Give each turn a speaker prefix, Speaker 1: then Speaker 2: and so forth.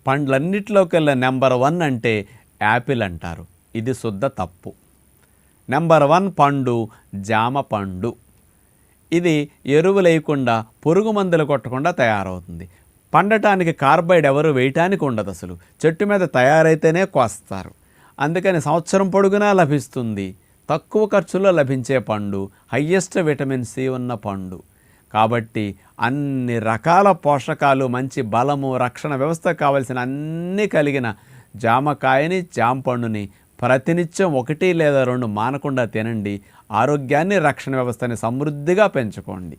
Speaker 1: పండ్లన్నిటిలోకెల్లా number 1 అంటే Apple అంటారు. ఇది శుద్ధ తప్పు. నెంబర్ 1 పండు జామ పండు. ఇది ఎరువులు వేయకుండా పురుగు మందులు కొట్టకుండా తయారవుతుంది. పండటానికి కార్బైడ్ ఎవరు వేయటానికి ఉండదు. అసలు చెట్టు మీద తయారైతేనే కోస్తారు. అందుకని సంవత్సరం పొడుగునా లభిస్తుంది. తక్కువ ఖర్చులో లభించే పండు, హయ్యెస్ట్ విటమిన్ సి ఉన్న పండు. కాబట్టి అన్ని రకాల పోషకాలు, మంచి బలము, రక్షణ వ్యవస్థ కావలసిన అన్నీ కలిగిన జామకాయని, జామ పండుని ప్రతినిత్యం 1 లేదా 2 మానకుండా తినండి. ఆరోగ్యాన్ని, రక్షణ వ్యవస్థని సమృద్ధిగా పెంచుకోండి.